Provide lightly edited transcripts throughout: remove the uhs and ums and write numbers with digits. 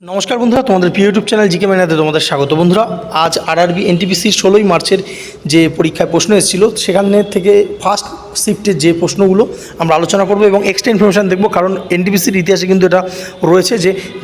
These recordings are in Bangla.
নমস্কার বন্ধুরা, তোমাদের প্রিয় ইউটিউব চ্যানেল জিকে ম্যানাতে তোমাদের স্বাগত। বন্ধুরা, আজ আরআরবি এনটিপিসির 16ই মার্চের যে পরীক্ষায় প্রশ্ন এসেছিল সেখানে থেকে ফার্স্ট শিফটের যে প্রশ্নগুলো আমরা আলোচনা করব এবং এক্সট্রা ইনফরমেশান দেখব। কারণ এনটিপিসির ইতিহাসে কিন্তু এটা রয়েছে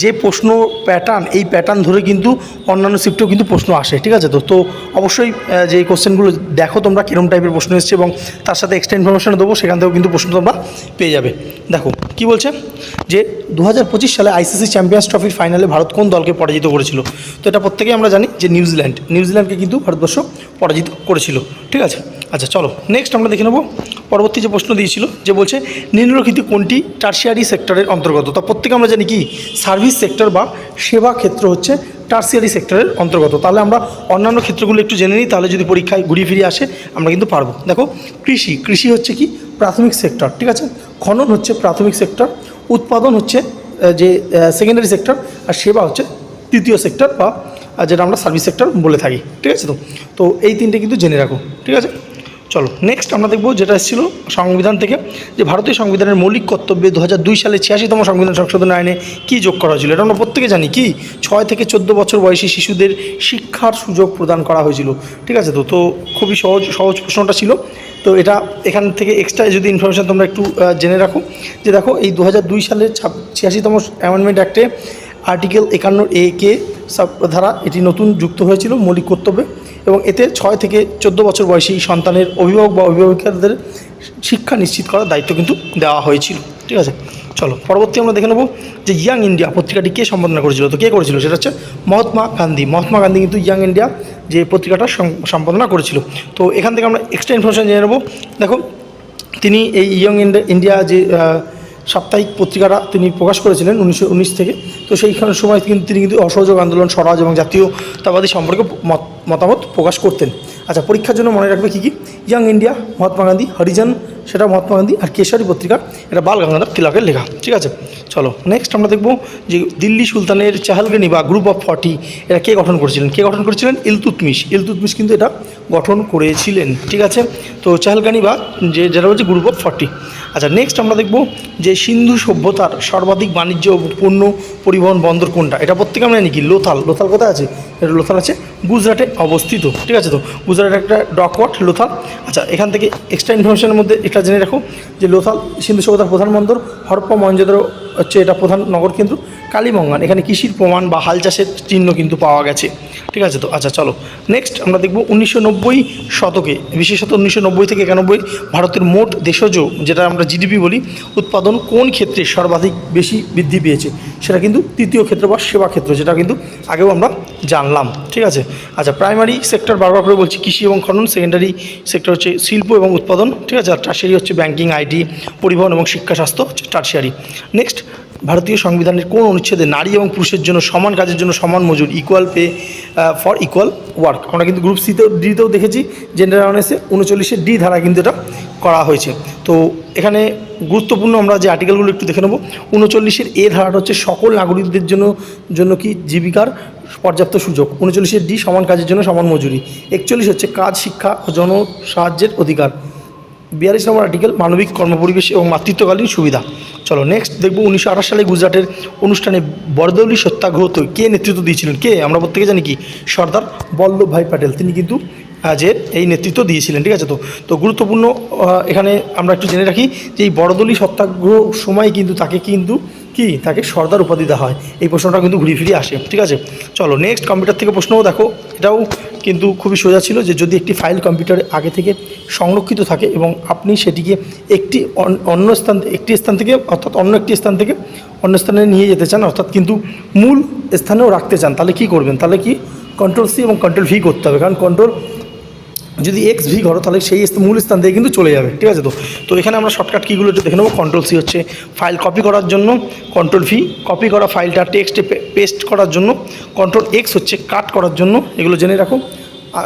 যে প্রশ্ন প্যাটার্ন, এই প্যাটার্ন ধরে কিন্তু অন্যান্য শিফটেও কিন্তু প্রশ্ন আসে। ঠিক আছে, তো অবশ্যই যে কোশ্চেনগুলো দেখো তোমরা কীরকম টাইপের প্রশ্ন এসছে এবং তার সাথে এক্সট্রা ইনফরমেশান দেবো, সেখান থেকেও কিন্তু প্রশ্ন তোমরা পেয়ে যাবে। দেখো কি বলছে, যে 2025 সালে আইসিসি চ্যাম্পিয়ন্স ট্রফির ফাইনালে ভারত কোন দলকে পরাজিত করেছিল? তো এটা প্রত্যেকেই আমরা জানি যে নিউজিল্যান্ডকে কিন্তু ভারতবর্ষ পরাজিত করেছিল। ঠিক আছে, আচ্ছা চলো নেক্সট আমরা দেখে নেব পরবর্তী যে প্রশ্ন দিয়েছিল, যে বলছে নিম্নলিখিত কোনটি টার্সিয়ারি সেক্টরের অন্তর্গত? তা প্রত্যেকে আমরা জানি কি সার্ভিস সেক্টর বা সেবা ক্ষেত্র হচ্ছে টার্সিয়ারি সেক্টরের অন্তর্গত। তাহলে আমরা অন্যান্য ক্ষেত্রগুলো একটু জেনে নিই, তাহলে যদি পরীক্ষায় ঘুরিয়ে ফিরিয়ে আসে আমরা কিন্তু পারবো। দেখো কৃষি হচ্ছে কি প্রাথমিক সেক্টর, ঠিক আছে। খনন হচ্ছে প্রাথমিক সেক্টর, উৎপাদন হচ্ছে যে সেকেন্ডারি সেক্টর, আর সেবা হচ্ছে তৃতীয় সেক্টর বা যেটা আমরা সার্ভিস সেক্টর বলে থাকি। ঠিক আছে, তো এই তিনটে কিন্তু জেনে রাখো। ঠিক আছে, চলো নেক্সট আমরা দেখব যেটা এসেছিল সংবিধান থেকে, যে ভারতীয় সংবিধানের মৌলিক কর্তব্যে 2002 সালে 86তম সংবিধান সংশোধন আইনে কী যোগ করা হয়েছিল? এটা আমরা প্রত্যেকে জানি কি 6 থেকে 14 বছর বয়সী শিশুদের শিক্ষার সুযোগ প্রদান করা হয়েছিল। ঠিক আছে, তো খুবই সহজ প্রশ্নটা ছিল। তো এটা এখান থেকে এক্সট্রা যদি ইনফরমেশান তোমরা একটু জেনে রাখো, যে দেখো এই 2002 সালের 86তম অ্যামেন্ডমেন্ট অ্যাক্টে আর্টিকেল 51A কে ধারা এটি নতুন যুক্ত হয়েছিল মৌলিক কর্তব্যে, এবং এতে 6 থেকে 14 বছর বয়সী সন্তানের অভিভাবক বা অভিভাবিকাদের শিক্ষা নিশ্চিত করার দায়িত্ব কিন্তু দেওয়া হয়েছিল। ঠিক আছে, চলো পরবর্তী আমরা দেখে নেব যে ইয়াং ইন্ডিয়া পত্রিকাটি কে সম্পাদনা করেছিল? তো কে করেছিল? সেটা হচ্ছে মহাত্মা গান্ধী কিন্তু ইয়াং ইন্ডিয়া যে পত্রিকাটা সম্পাদনা করেছিল। তো এখান থেকে আমরা এক্সট্রা ইনফরমেশান জেনে নেব। দেখো তিনি এই ইয়াং ইন্ডিয়া যে সাপ্তাহিক পত্রিকাটা তিনি প্রকাশ করেছিলেন 1919 থেকে। তো সেইখানে সময় কিন্তু তিনি কিন্তু অসহযোগ আন্দোলন, স্বরাজ এবং জাতীয়তাবাদী সম্পর্কে মতামত প্রকাশ করতেন। আচ্ছা, পরীক্ষার জন্য মনে রাখবে কী ইয়াং ইন্ডিয়া মহাত্মা গান্ধী, হরিজন সেটা মহাত্মা গান্ধী, আর কেশরী পত্রিকা এটা বাল গঙ্গাধর তিলকের লেখা। ঠিক আছে, চলো নেক্সট আমরা দেখব যে দিল্লি সুলতানের চাহালগানি বা গ্রুপ অফ 40 এটা কে গঠন করেছিলেন? ইলতুৎমিশ কিন্তু এটা গঠন করেছিলেন। ঠিক আছে, তো চাহালগানি বা যেটা হচ্ছে গ্রুপ অফ 40। আচ্ছা নেক্সট আমরা দেখব যে সিন্ধু সভ্যতার সর্বাধিক বাণিজ্য ও পণ্য পরিবহন বন্দর কোনটা? এটা প্রত্যেকে আমরা জানি কি লোথাল কোথায় আছে? এটা লোথাল আছে গুজরাটে অবস্থিত। ঠিক আছে, তো গুজরাটের একটা ডকওয়ার্ড লোথাল। আচ্ছা, এখান থেকে এক্সট্রা ইনফরমেশনের মধ্যে এটা জেনে রাখো যে লোথাল সিন্ধু সভ্যতার প্রধান বন্দর, হরপ্পা মহেঞ্জোদারো হচ্ছে এটা প্রধান নগর কেন্দ্র, কালীমঙ্গান এখানে কৃষির প্রমাণ বা হাল চাষের চিহ্ন কিন্তু পাওয়া গেছে। ঠিক আছে, তো আচ্ছা চলো নেক্সট আমরা দেখব 1990 শতকে, বিশেষত 1990 থেকে 91 ভারতের মোট দেশজ যেটা আমরা জিডিপি বলি উৎপাদন কোন ক্ষেত্রে সর্বাধিক বেশি বৃদ্ধি পেয়েছে? সেটা কিন্তু তৃতীয় ক্ষেত্র বা সেবা ক্ষেত্র, যেটা কিন্তু আগেও আমরা জানলাম। ঠিক আছে, আচ্ছা প্রাইমারি সেক্টর বারবার করে বলছি কৃষি এবং খনন, সেকেন্ডারি সেক্টর হচ্ছে শিল্প এবং উৎপাদন। ঠিক আছে, আর টার্সিয়ারি হচ্ছে ব্যাংকিং, আইটি, পরিবহন এবং শিক্ষা স্বাস্থ্য হচ্ছে টার্সিয়ারি। নেক্সট, ভারতীয় সংবিধানের কোন অনুচ্ছেদে নারী এবং পুরুষের জন্য সমান কাজের জন্য সমান মজুরি, equal pay for equal work? আমরা কিন্তু গ্রুপ ডিতেও দেখেছি জেন্ডার অ্যাওয়ারনেসে 39 ডি ধারা কিন্তু এটা করা হয়েছে। তো এখানে গুরুত্বপূর্ণ আমরা যে আর্টিকেলগুলো একটু দেখে নেব। 39 এ ধারাটা হচ্ছে সকল নাগরিকদের জন্য কি জীবিকার পর্যাপ্ত সুযোগ। 39 ডি সমান কাজের জন্য সমান মজুরি। 41 হচ্ছে কাজ, শিক্ষা ও জনসাহায্যের অধিকার। 42 নম্বর আর্টিকেল মানবিক কর্মপরিবেশ এবং মাতৃত্বকালীন সুবিধা। চলো নেক্সট দেখব 1928 সালে গুজরাটের অনুষ্ঠানে বরদৌলি সত্যাগ্রহ কে নেতৃত্ব দিয়েছিলেন? কে? আমরা প্রত্যেকে জানি কি সর্দার বল্লভভাই প্যাটেল, তিনি কিন্তু যে এই নেতৃত্ব দিয়েছিলেন। ঠিক আছে, তো গুরুত্বপূর্ণ এখানে আমরা একটু জেনে রাখি যে এই বরদৌলি সত্যাগ্রহ সময় কিন্তু তাকে সর্দার উপাধি দেওয়া হয়। এই প্রশ্নটা কিন্তু ঘুরিয়ে ফিরিয়ে আসে। ঠিক আছে, চলো নেক্সট কম্পিউটার থেকে প্রশ্নও দেখো, এটাও কিন্তু খুবই সোজা ছিল, যে যদি একটি ফাইল কম্পিউটারে আগে থেকে সংরক্ষিত থাকে এবং আপনি সেটিকে একটি স্থান থেকে অর্থাৎ অন্য একটি স্থান থেকে অন্য স্থানে নিয়ে যেতে চান, অর্থাৎ কিন্তু মূল স্থানেও রাখতে চান, তাহলে কি করবেন? তাহলে কি কন্ট্রোল সি এবং কন্ট্রোল ভি করতে হবে, কারণ কন্ট্রোল যদি এক্স ভি করো তাহলে সেই মূল স্থান থেকে কিন্তু চলে যাবে। ঠিক আছে, তো এখানে আমরা শর্টকাট কীগুলো একটু দেখে নেবো। কন্ট্রোল সি হচ্ছে ফাইল কপি করার জন্য, কন্ট্রোল ভি কপি করা ফাইলটা টেক্সটে পেস্ট করার জন্য, কন্ট্রোল এক্স হচ্ছে কাট করার জন্য। এগুলো জেনে রাখো,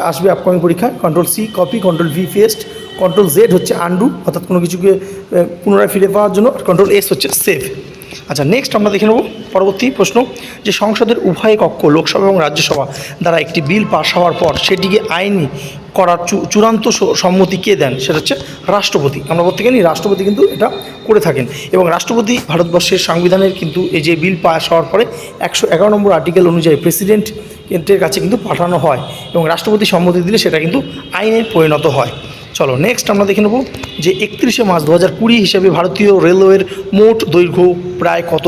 আসবে আপকামিং পরীক্ষায়। Control C copy, control V paste, control Z হচ্ছে আনডু অর্থাৎ কোনো কিছুকে পুনরায় ফিরে পাওয়ার জন্য, আর কন্ট্রোল এস হচ্ছে সেভ। আচ্ছা নেক্সট আমরা দেখে নেব পরবর্তী প্রশ্ন, যে সংসদের উভয় কক্ষ লোকসভা এবং রাজ্যসভা দ্বারা একটি বিল পাস হওয়ার পর সেটিকে আইনি করার চূড়ান্ত সম্মতি কে দেন? সেটা হচ্ছে রাষ্ট্রপতি। আমরা প্রত্যেকে জানি রাষ্ট্রপতি কিন্তু এটা করে থাকেন, এবং রাষ্ট্রপতি ভারতবর্ষের সংবিধানের কিন্তু এই যে বিল পাস হওয়ার পরে 111 নম্বর আর্টিকেল অনুযায়ী প্রেসিডেন্টের কাছে কিন্তু পাঠানো হয়, এবং রাষ্ট্রপতি সম্মতি দিলে সেটা কিন্তু আইনে পরিণত হয়। চলো নেক্সট আমরা দেখে নেব যে 31শে মার্চ 2020 হিসেবে ভারতীয় রেলওয়ের মোট দৈর্ঘ্য প্রায় কত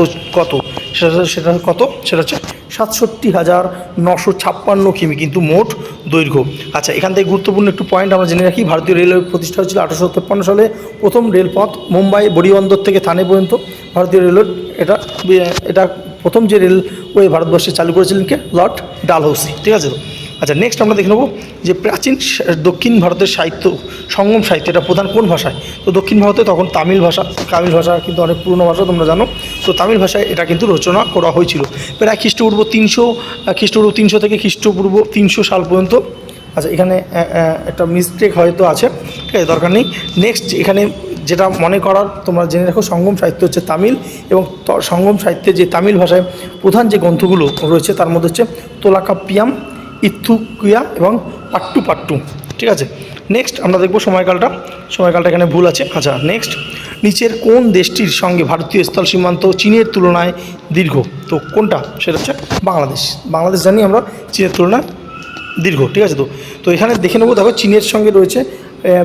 সেটা কত? সেটা হচ্ছে 67,956 কিমি কিন্তু মোট দৈর্ঘ্য। আচ্ছা, এখান থেকে গুরুত্বপূর্ণ একটু পয়েন্ট আমরা জেনে রাখি। ভারতীয় রেলওয়ে প্রতিষ্ঠা হয়েছিল 1853 সালে। প্রথম রেলপথ মুম্বাই বড়িবন্দর থেকে থানে পর্যন্ত ভারতীয় রেলওয়ে এটা প্রথম যে রেলওয়ে ভারতবর্ষে চালু করেছিলেন কে? লর্ড ডালহৌসি। ঠিক আছে তো? আচ্ছা, নেক্সট আমরা দেখে নেব যে প্রাচীন দক্ষিণ ভারতের সাহিত্য সঙ্গম সাহিত্য এটা প্রধান কোন ভাষায়? তো দক্ষিণ ভারতে তখন তামিল ভাষা কিন্তু অনেক পুরনো ভাষা তোমরা জানো। তো তামিল ভাষায় এটা কিন্তু রচনা করা হয়েছিল প্রায় খ্রিস্টপূর্ব 300 থেকে খ্রিস্টপূর্ব 300 সাল পর্যন্ত। আচ্ছা, এখানে একটা মিস্টেক হয়তো আছে, ঠিক আছে, দরকার নেই। নেক্সট এখানে যেটা মনে করার তোমরা জেনে রাখো, সঙ্গম সাহিত্য হচ্ছে তামিল, এবং সঙ্গম সাহিত্যে যে তামিল ভাষায় প্রধান যে গ্রন্থগুলো রয়েছে তার মধ্যে হচ্ছে তোলাকাপ্পিয়াম, ইথুকুয়া এবং পাট্টু। ঠিক আছে, নেক্সট আমরা দেখব সময়কালটা এখানে ভুল আছে। আচ্ছা, নেক্সট নিচের কোন দেশটির সঙ্গে ভারতীয় স্থল সীমান্ত চীনের তুলনায় দীর্ঘ? তো কোনটা? সেটা হচ্ছে বাংলাদেশ জানি আমরা চীনের তুলনায় দীর্ঘ। ঠিক আছে তো এখানে দেখে নেবো, দেখো চীনের সঙ্গে রয়েছে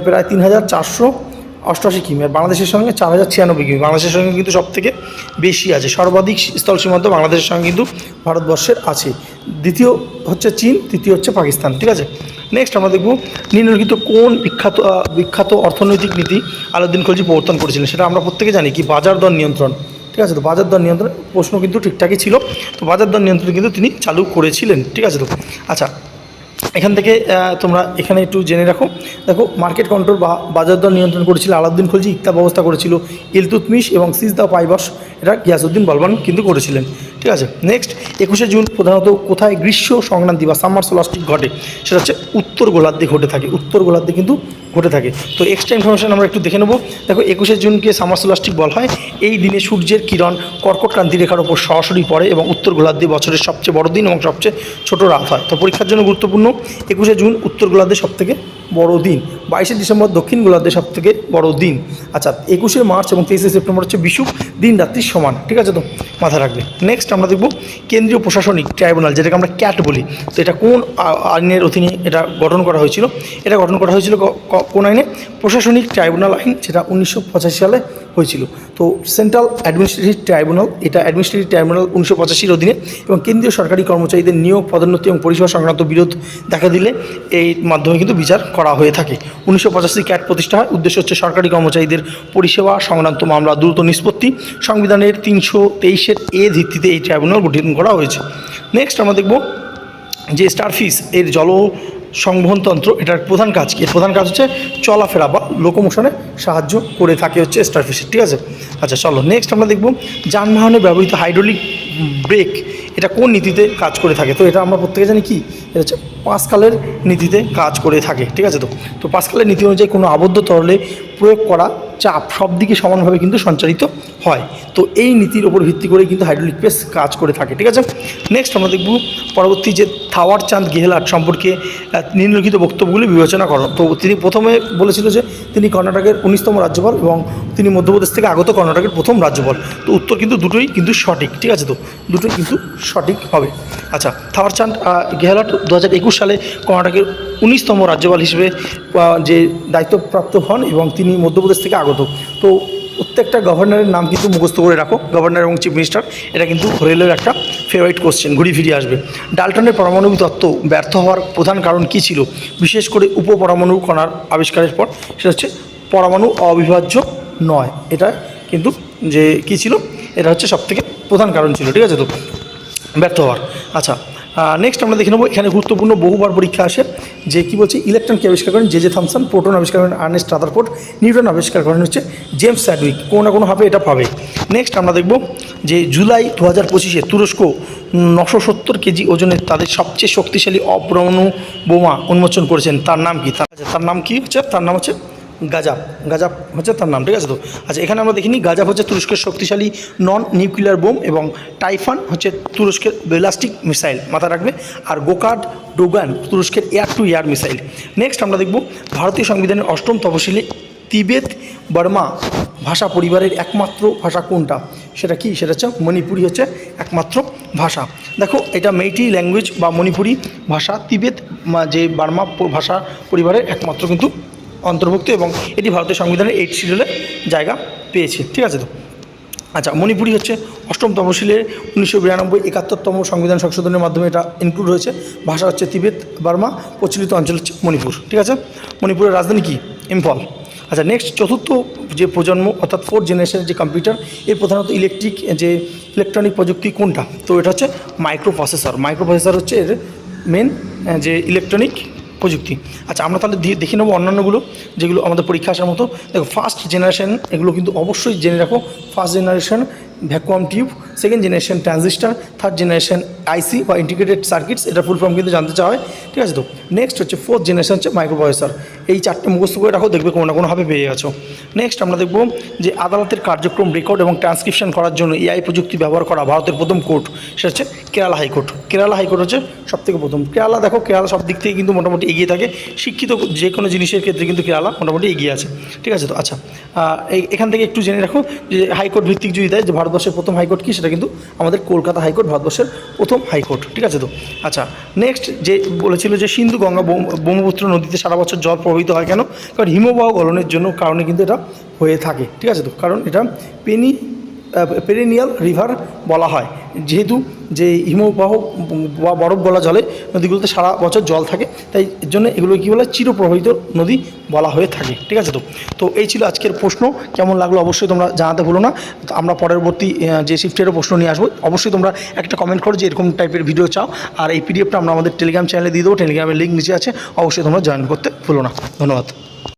প্রায় 3,488 কিমি, আর বাংলাদেশের সঙ্গে 4,096 কিমি। বাংলাদেশের সঙ্গে কিন্তু সবথেকে বেশি আছে, সর্বাধিক স্থল সীমান্ত বাংলাদেশের সঙ্গে কিন্তু ভারতবর্ষের আছে। দ্বিতীয় হচ্ছে চীন, তৃতীয় হচ্ছে পাকিস্তান। ঠিক আছে, নেক্সট আমরা দেখব নিম্নলিখিত কোন বিখ্যাত অর্থনৈতিক নীতি আলাউদ্দিন খলজি প্রবর্তন করেছিলেন? সেটা আমরা প্রত্যেকে জানি কি? বাজার দর নিয়ন্ত্রণ। ঠিক আছে তো? বাজার দর নিয়ন্ত্রণ প্রশ্ন কিন্তু ঠিকঠাকই ছিল। তো বাজার দর নিয়ন্ত্রণ কিন্তু তিনি চালু করেছিলেন। ঠিক আছে তো? আচ্ছা, এখান থেকে তোমরা এখানে একটু জেনে রাখো। দেখো, মার্কেট কন্ট্রোল বা বাজার দর নিয়ন্ত্রণ করেছিল আলাউদ্দিন খলজি, ইকতা ব্যবস্থা করেছিল ইলতুৎমিশ, এবং সিজ দ্য পাইবাস এটা গিয়াসউদ্দিন বলবান কিন্তু করেছিলেন। ঠিক আছে, নেক্সট 21শে জুন প্রধানত কোথায় গ্রীষ্ম সংক্রান্তি বা সামার সোলাস্টিক ঘটে? সেটা হচ্ছে উত্তর গোলার্ধে কিন্তু ঘটে থাকে। তো এক্সট্রা ইনফরমেশন আমরা একটু দেখে নেবো। দেখো, 21শে জুনকে সামার সোলাস্টিক বলা হয়। এই দিনে সূর্যের কিরণ কর্কট ক্রান্তি রেখার ওপর সরাসরি পড়ে, এবং উত্তর গোলার্ধে বছরের সবচেয়ে বড় দিন এবং সবচেয়ে ছোট রাত হয়। তো পরীক্ষার জন্য গুরুত্বপূর্ণ। 21শে জুন উত্তর গোলার্ধে সবথেকে বড় দিন, 22শে ডিসেম্বর দক্ষিণ গোলার্ধে সবথেকে বড় দিন। আচ্ছা, 21শে মার্চ এবং 23শে সেপ্টেম্বর হচ্ছে বিষুব, দিন রাত্রি সমান। ঠিক আছে তো? মাথায় রাখবে। নেক্সট আমরা দেখব কেন্দ্রীয় প্রশাসনিক ট্রাইব্যুনাল, যেটাকে আমরা ক্যাট বলি। তো এটা কোন আইনের অধীনে এটা গঠন করা হয়েছিল? এটা গঠন করা হয়েছিল কোন আইনে? প্রশাসনিক ট্রাইব্যুনাল আইন, যেটা 1985 সালে হয়েছিল। তো সেন্ট্রাল অ্যাডমিনিস্ট্রেটিভ ট্রাইব্যুনাল, এটা অ্যাডমিনিস্ট্রেটিভ ট্রাইব্যুনাল 1985-র অধীনে, এবং কেন্দ্রীয় সরকারি কর্মচারীদের নিয়োগ, পদোন্নতি এবং পরিষেবা সংক্রান্ত বিরোধ দেখা দিলে এই মাধ্যমে কিন্তু বিচার করা হয়ে থাকে। 1985 ক্যাট প্রতিষ্ঠা হয়। উদ্দেশ্য হচ্ছে সরকারি কর্মচারীদের পরিষেবা সংক্রান্ত মামলা দ্রুত নিষ্পত্তি। সংবিধানের 323-এর ভিত্তিতে এই ট্রাইব্যুনাল গঠন করা হয়েছে। নেক্সট আমরা দেখব যে স্টারফিশ এর জল সংবহনতন্ত্র, এটার প্রধান কাজ কি? এর প্রধান কাজ হচ্ছে চলাফেরা বা লোকোমোশনে সাহায্য করে থাকে হচ্ছে স্টারফিশের। ঠিক আছে, আচ্ছা চলো নেক্সট আমরা দেখব যানবাহনে ব্যবহৃত হাইড্রোলিক ব্রেক, এটা কোন নীতিতে কাজ করে থাকে? তো এটা আমরা প্রত্যেকে জানি কি? এটা হচ্ছে পাস্কালের নীতিতে কাজ করে থাকে। ঠিক আছে তো পাস্কালের নীতি অনুযায়ী কোনো আবদ্ধ তরলে প্রয়োগ করা চাপ সব দিকে সমানভাবে কিন্তু সঞ্চারিত হয়। তো এই নীতির ওপর ভিত্তি করেই কিন্তু হাইড্রোলিক প্রেস কাজ করে থাকে। ঠিক আছে, নেক্সট আমরা দেখব পরবর্তী যে থাওয়ার চাঁদ গেহলাট সম্পর্কে নিম্নলিখিত বক্তব্যগুলি বিবেচনা করো। তো তিনি প্রথমে বলেছিল যে তিনি কর্ণাটকের 19তম রাজ্যপাল, এবং তিনি মধ্যপ্রদেশ থেকে আগত কর্ণাটকের প্রথম রাজ্যপাল। তো উত্তর কিন্তু দুটোই কিন্তু সঠিক। ঠিক আছে তো? দুটোই কিন্তু সঠিক হবে। আচ্ছা, থাওয়ার চাঁদ গেহলাট 2021 সালে কর্ণাটকের 19তম রাজ্যপাল হিসেবে যে দায়িত্বপ্রাপ্ত হন, এবং তিনি মধ্যপ্রদেশ থেকে আগত। তো প্রত্যেকটা গভর্নরের নাম কিন্তু মুখস্থ করে রাখো, গভর্নর এবং চিফ মিনিস্টার। এটা কিন্তু রেলের একটা ফেভারিট কোশ্চেন, ঘুরে ফিরে আসবে। ডাল্টনের পারমাণবিক তত্ত্ব ব্যর্থ হওয়ার প্রধান কারণ কী ছিল? বিশেষ করে উপপরমাণু কণার আবিষ্কারের পর সেটা হচ্ছে পরমাণু অবিভাজ্য নয়। এটা কিন্তু যে কী ছিল, এটা হচ্ছে সবথেকে প্রধান কারণ ছিল। ঠিক আছে তো? ব্যর্থ হওয়ার। আচ্ছা, নেক্সট আমরা দেখে নেবো, এখানে গুরুত্বপূর্ণ বহুবার পরীক্ষা আসে যে কী বলছে, ইলেকট্রনকে আবিষ্কার করেন জে থমসন, প্রোটন আবিষ্কার করেন আর্নেস্ট রাদারফোর্ড, নিউটন আবিষ্কার করেন হচ্ছে জেমস চ্যাডউইক। কোনো না কোনোভাবে এটা পাবে। নেক্সট আমরা দেখব যে জুলাই 2025-এ তুরস্ক 970 কেজি ওজনের তাদের সবচেয়ে শক্তিশালী অপরমাণু বোমা উন্মোচন করেছেন। তার নাম কি? তার নাম কি হচ্ছে? তার নাম হচ্ছে গাজাব, গাজাব হচ্ছে তার নাম, ঠিক আছে তো। আচ্ছা, এখানে আমরা দেখিনি গাজাব হচ্ছে তুরস্কের শক্তিশালী নন নিউক্লিয়ার বোম এবং টাইফান হচ্ছে তুরস্কের ব্যালিস্টিক মিসাইল, মাথায় রাখবে। আর গোকার্ড ডোগান তুরস্কের air two air missile. Next আমরা দেখব ভারতীয় সংবিধানের 8ম তফসিলে তিবেত বার্মা ভাষা পরিবারের একমাত্র ভাষা কোনটা? সেটা কি? সেটা হচ্ছে মণিপুরি হচ্ছে একমাত্র ভাষা। দেখো, এটা মেইটি ল্যাঙ্গুয়েজ বা মণিপুরি ভাষা তিবেত যে বার্মা ভাষা পরিবারের একমাত্র কিন্তু অন্তর্ভুক্ত এবং এটি ভারতের সংবিধানের 8 শিডিউলে জায়গা পেয়েছে, ঠিক আছে তো। আচ্ছা, মণিপুরি হচ্ছে 8ম তফসিলে 1992 71তম সংবিধান সংশোধনের মাধ্যমে এটা ইনক্লুড হয়েছে। ভাষা হচ্ছে তিবেত বার্মা, প্রচলিত অঞ্চল হচ্ছে মণিপুর, ঠিক আছে। মণিপুরের রাজধানী কি? ইম্ফল। আচ্ছা, নেক্সট চতুর্থ যে প্রজন্ম অর্থাৎ 4th জেনারেশনের যে কম্পিউটার, এর প্রধানত ইলেকট্রনিক প্রযুক্তি কোনটা? তো এটা হচ্ছে মাইক্রো প্রসেসর। মাইক্রো প্রসেসর হচ্ছে এর মেন যে ইলেকট্রনিক প্রযুক্তি। আচ্ছা, আমরা তাহলে দেখে নেবো অন্যান্যগুলো যেগুলো আমাদের পরীক্ষা আসার মতো। দেখো, ফার্স্ট জেনারেশন এগুলো কিন্তু অবশ্যই জেনে রাখো। First generation vacuum tube, second generation transistor, third generation IC বা ইন্টিগ্রেটেড সার্কিটস, এটা ফুল ফর্ম কিন্তু জানতে চাওয়া হয়, ঠিক আছে তো। নেক্সট হচ্ছে 4th জেনারেশন হচ্ছে মাইক্রোপ্রসেসর। এই 4টে মুখস্থ করে রাখো, দেখবে কোনো না কোনোভাবে পেয়ে গেছো। নেক্সট আমরা দেখব যে আদালতের কার্যক্রম রেকর্ড এবং ট্রান্সক্রিপশন করার জন্য এআই প্রযুক্তি ব্যবহার করা ভারতের প্রথম কোর্ট, সেটা হচ্ছে কেরালা হাইকোর্ট। কেরালা হাইকোর্ট হচ্ছে সবথেকে প্রথম। কেরালা দেখো, কেরালা সব দিক থেকে কিন্তু মোটামুটি এগিয়ে থাকে, শিক্ষিত যে কোনো জিনিসের ক্ষেত্রে কিন্তু কেরালা মোটামুটি এগিয়ে আছে, ঠিক আছে তো। আচ্ছা, এখান থেকে একটু জেনে রাখো যে হাইকোর্ট ভিত্তিক যদি দেয় যে ভারতবর্ষের প্রথম হাইকোর্ট কি, সেটা কিন্তু আমাদের কলকাতা হাইকোর্ট ভারতবর্ষের প্রথম হাইকোর্ট, ঠিক আছে তো। আচ্ছা, নেক্সট যে বলেছিল যে সিন্ধু গঙ্গা ব্রহ্মপুত্র নদীতে সারা বছর জল প্রবাহিত হয় কেন? কারণ হিমবাহ গলনের জন্য কারণে কিন্তু এটা হয়ে থাকে, ঠিক আছে তো। কারণ এটা পেরেনিয়াল রিভার বলা হয়, যেহেতু যে হিমবাহ বা বরফ গলা জলে নদীগুলোতে সারা বছর জল থাকে, তাই এর জন্য এগুলো কী বলে চিরপ্রবাহিত নদী বলা হয়ে থাকে, ঠিক আছে তো। তো এই ছিল আজকের প্রশ্ন। কেমন লাগলো অবশ্যই তোমরা জানাতে ভুলো না। তো আমরা পরবর্তী যে শিফটেরও প্রশ্ন নিয়ে আসবো, অবশ্যই তোমরা একটা কমেন্ট করো যে এরকম টাইপের ভিডিও চাও। আর এই পিডিএফটা আমরা আমাদের টেলিগ্রাম চ্যানেলে দিয়ে দেবো, টেলিগ্রামের লিঙ্ক নিচে আছে, অবশ্যই তোমরা জয়েন করতে ভুলো না। ধন্যবাদ।